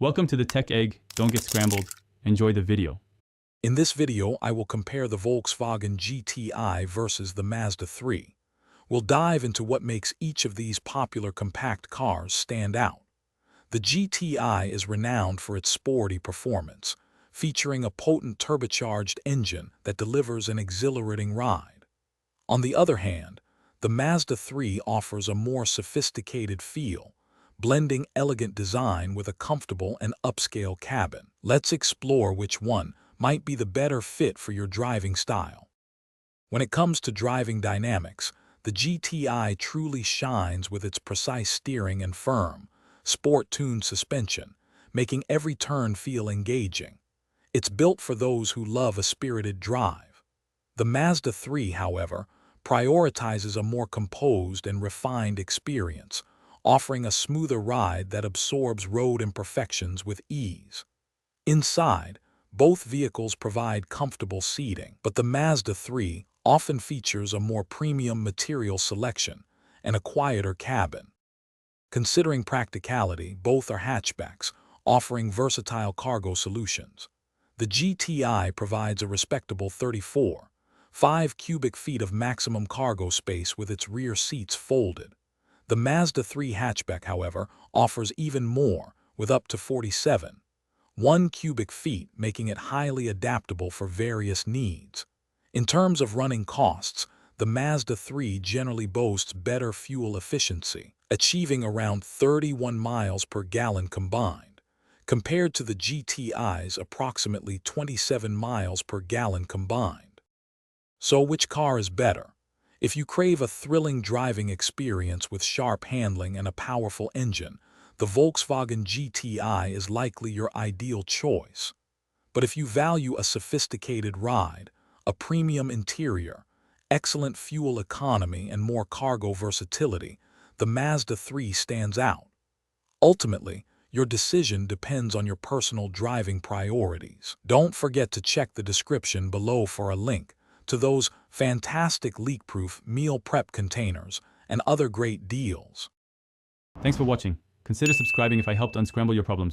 Welcome to the Tech Egg. Don't get scrambled. Enjoy the video. In this video, I will compare the Volkswagen GTI versus the Mazda 3. We'll dive into what makes each of these popular compact cars stand out. The GTI is renowned for its sporty performance, featuring a potent turbocharged engine that delivers an exhilarating ride. On the other hand, the Mazda 3 offers a more sophisticated feel, blending elegant design with a comfortable and upscale cabin. Let's explore which one might be the better fit for your driving style. When it comes to driving dynamics, the GTI truly shines with its precise steering and firm, sport-tuned suspension, making every turn feel engaging. It's built for those who love a spirited drive. The Mazda 3, however, prioritizes a more composed and refined experience, offering a smoother ride that absorbs road imperfections with ease. Inside, both vehicles provide comfortable seating, but the Mazda 3 often features a more premium material selection and a quieter cabin. Considering practicality, both are hatchbacks, offering versatile cargo solutions. The GTI provides a respectable 34.5 cubic feet of maximum cargo space with its rear seats folded. The Mazda 3 hatchback, however, offers even more, with up to 47.1 cubic feet, making it highly adaptable for various needs. In terms of running costs, the Mazda 3 generally boasts better fuel efficiency, achieving around 31 miles per gallon combined, compared to the GTI's approximately 27 miles per gallon combined. So which car is better? If you crave a thrilling driving experience with sharp handling and a powerful engine, the Volkswagen GTI is likely your ideal choice. But if you value a sophisticated ride, a premium interior, excellent fuel economy, and more cargo versatility, the Mazda 3 stands out. Ultimately, your decision depends on your personal driving priorities. Don't forget to check the description below for a link to those fantastic leak-proof meal prep containers and other great deals. Thanks for watching. Consider subscribing if I helped unscramble your problems.